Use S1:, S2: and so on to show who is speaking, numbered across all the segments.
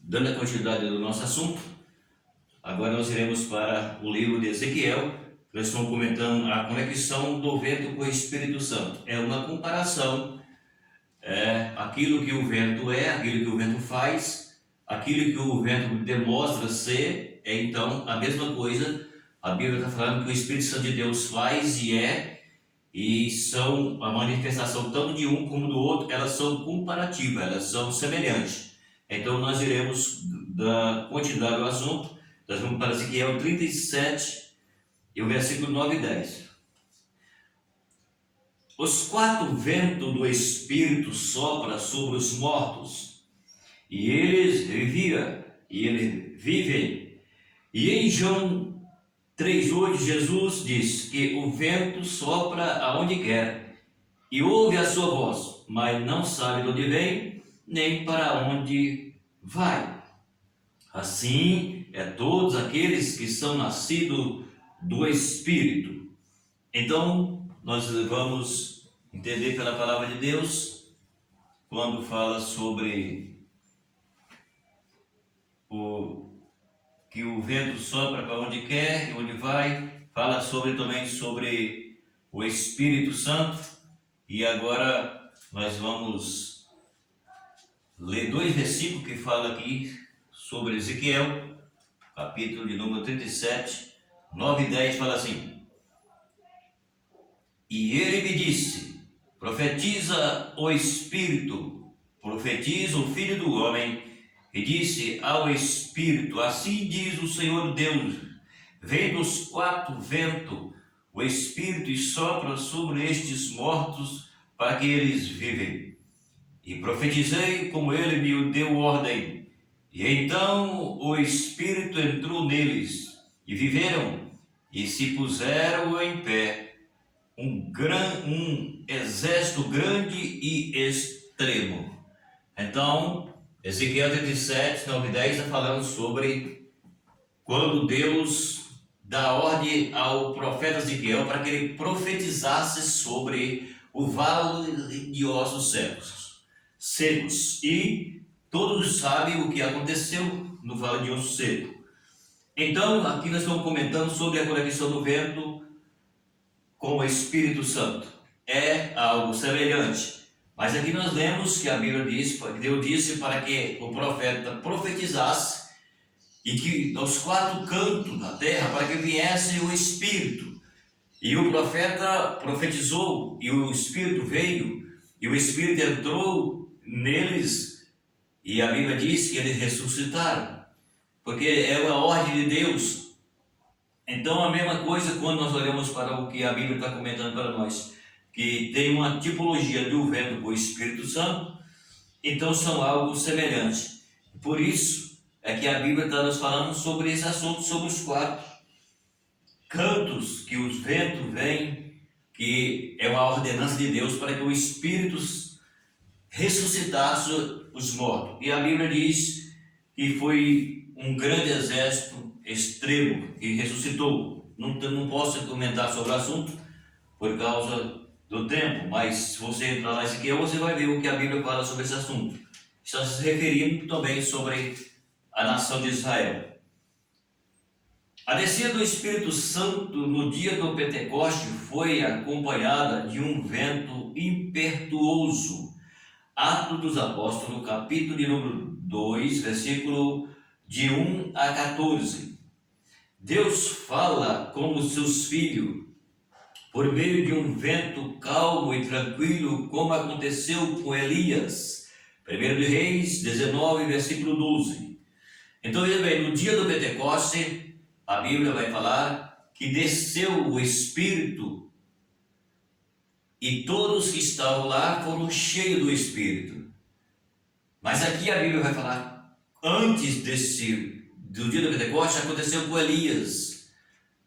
S1: dando a continuidade do nosso assunto, agora nós iremos para o livro de Ezequiel. Nós estamos comentando a conexão do vento com o Espírito Santo. É uma comparação, aquilo que o vento é, aquilo que o vento faz, aquilo que o vento demonstra ser, é então a mesma coisa. A Bíblia está falando que o Espírito Santo de Deus faz e são a manifestação tanto de um como do outro, elas são comparativas, elas são semelhantes. Então nós iremos dar continuidade ao assunto. Nós vamos para Ezequiel 37 e o versículo 9 e 10. Os quatro ventos do Espírito sopram sobre os mortos, e eles vivem. E em João 3,8 Jesus diz que o vento sopra aonde quer, e ouve a sua voz, mas não sabe de onde vem, nem para onde vai. Assim é todos aqueles que são nascidos do Espírito. Então, nós vamos entender pela palavra de Deus, quando fala sobre que o vento sopra para onde quer e onde vai, fala também sobre o Espírito Santo. E agora nós vamos ler dois versículos que falam aqui sobre Ezequiel, capítulo de número 37, 9 e 10, fala assim: E ele me disse: profetiza o Espírito, profetiza o Filho do Homem, e disse ao Espírito: assim diz o Senhor Deus, vem dos quatro ventos o Espírito e sopra sobre estes mortos para que eles vivem. E profetizei como ele me deu ordem, e então o Espírito entrou neles, e viveram, e se puseram em pé um exército grande e extremo. Então, Ezequiel 37, 9 e 10 está falando sobre quando Deus dá ordem ao profeta Ezequiel para que ele profetizasse sobre o vale de ossos secos. E todos sabem o que aconteceu no vale de ossos secos. Então, aqui nós estamos comentando sobre a conexão do vento com o Espírito Santo. É algo semelhante. Mas aqui nós lemos que a Bíblia diz, que Deus disse para que o profeta profetizasse e que aos quatro cantos da terra, para que viesse o Espírito. E o profeta profetizou e o Espírito veio e o Espírito entrou neles, e a Bíblia diz que eles ressuscitaram, porque é uma ordem de Deus. Então a mesma coisa quando nós olhamos para o que a Bíblia está comentando para nós, que tem uma tipologia do vento com o Espírito Santo, então são algo semelhante. Por isso é que a Bíblia está nos falando sobre esse assunto, sobre os quatro cantos que os ventos vêm, que é uma ordenança de Deus para que o Espírito ressuscitasse os mortos. E a Bíblia diz que foi um grande exército extremo que ressuscitou. Não posso comentar sobre o assunto por causa do tempo, mas se você entrar lá em Ezequiel, você vai ver o que a Bíblia fala sobre esse assunto. Está se referindo também sobre a nação de Israel. A descida do Espírito Santo no dia do Pentecoste foi acompanhada de um vento impetuoso. Atos dos Apóstolos, capítulo de número 2, versículo de 1 a 14. Deus fala com os seus filhos por meio de um vento calmo e tranquilo, como aconteceu com Elias. 1 Reis 19, versículo 12. Então, no dia do Pentecoste, a Bíblia vai falar que desceu o Espírito e todos que estavam lá foram cheios do Espírito. Mas aqui a Bíblia vai falar, antes do dia do Pentecoste, aconteceu com Elias.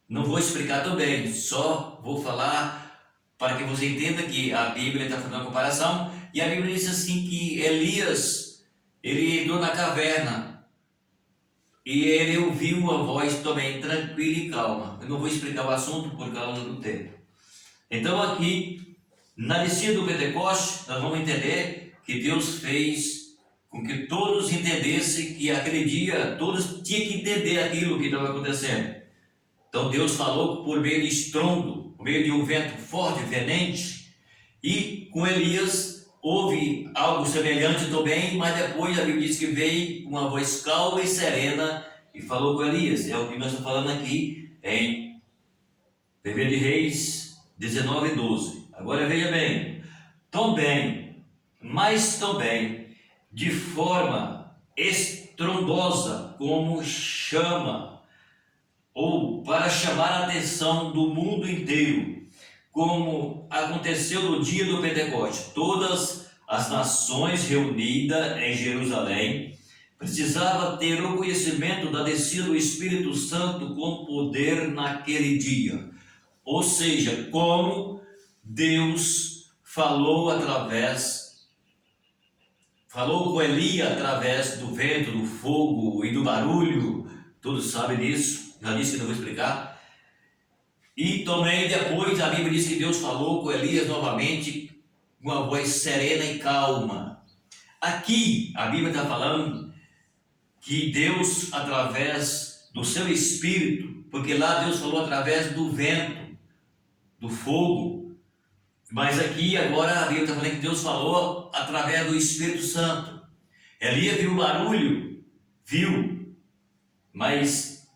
S1: Não vou explicar também, só vou falar para que você entenda que a Bíblia está fazendo uma comparação. E a Bíblia diz assim que Elias, ele entrou na caverna e ele ouviu uma voz também tranquila e calma. Eu não vou explicar o assunto por causa do tempo. Então aqui, na descida do Pentecoste, nós vamos entender que Deus fez com que todos entendessem que aquele dia todos tinham que entender aquilo que estava acontecendo. Então Deus falou por meio de estrondo, por meio de um vento forte, venente, e com Elias houve algo semelhante também, mas depois a Bíblia diz que veio com uma voz calma e serena e falou com Elias. É o que nós estamos falando aqui em 1 Reis 19:12. Agora veja bem, também, de forma estrondosa, como chama, ou para chamar a atenção do mundo inteiro, como aconteceu no dia do Pentecoste. Todas as nações reunidas em Jerusalém precisavam ter o conhecimento da descida do Espírito Santo com poder naquele dia. Ou seja, como Deus falou com Elias através do vento, do fogo e do barulho. Todos sabem disso, já disse que não vou explicar. E também depois a Bíblia diz que Deus falou com Elias novamente com uma voz serena e calma. Aqui a Bíblia está falando que Deus, através do seu Espírito, porque lá Deus falou através do vento, do fogo, mas aqui agora a Bíblia está falando que Deus falou através do Espírito Santo. Elias viu o barulho, mas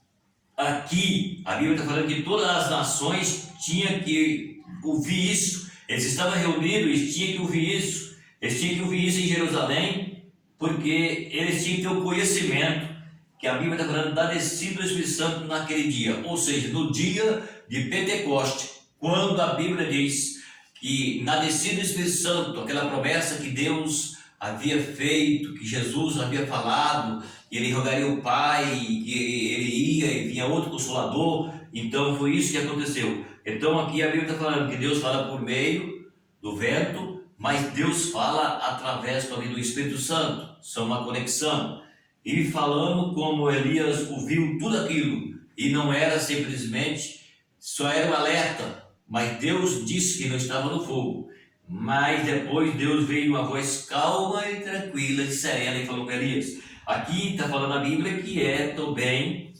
S1: aqui a Bíblia está falando que todas as nações tinham que ouvir isso. Eles estavam reunidos e tinham que ouvir isso. Eles tinham que ouvir isso em Jerusalém, porque eles tinham que ter o conhecimento que a Bíblia está falando da descida do Espírito Santo naquele dia, ou seja, no dia de Pentecoste, quando a Bíblia diz que na descida do Espírito Santo, aquela promessa que Deus havia feito, que Jesus havia falado, que ele rogaria o Pai, que ele ia e vinha outro Consolador. Então foi isso que aconteceu. Então aqui a Bíblia está falando que Deus fala por meio do vento, mas Deus fala através também do Espírito Santo. São uma conexão. E falando como Elias ouviu tudo aquilo, e não era simplesmente, só era um alerta, mas Deus disse que não estava no fogo. Mas depois Deus veio uma voz calma e tranquila e serena e falou com Elias. Aqui está falando a Bíblia que também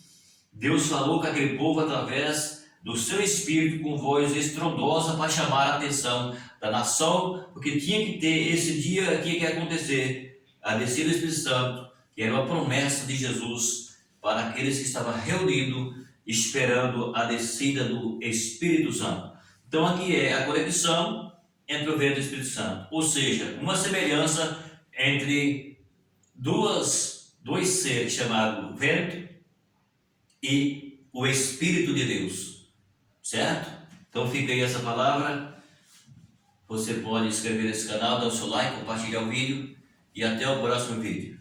S1: Deus falou com aquele povo através do seu Espírito com voz estrondosa para chamar a atenção da nação, porque tinha que ter esse dia, tinha que acontecer a descida do Espírito Santo, que era uma promessa de Jesus para aqueles que estavam reunidos esperando a descida do Espírito Santo. Então aqui é a conexão entre o vento e o Espírito Santo, ou seja, uma semelhança entre dois seres chamados vento e o Espírito de Deus, certo? Então fica aí essa palavra. Você pode inscrever nesse canal, dar o seu like, compartilhar o vídeo e até o próximo vídeo.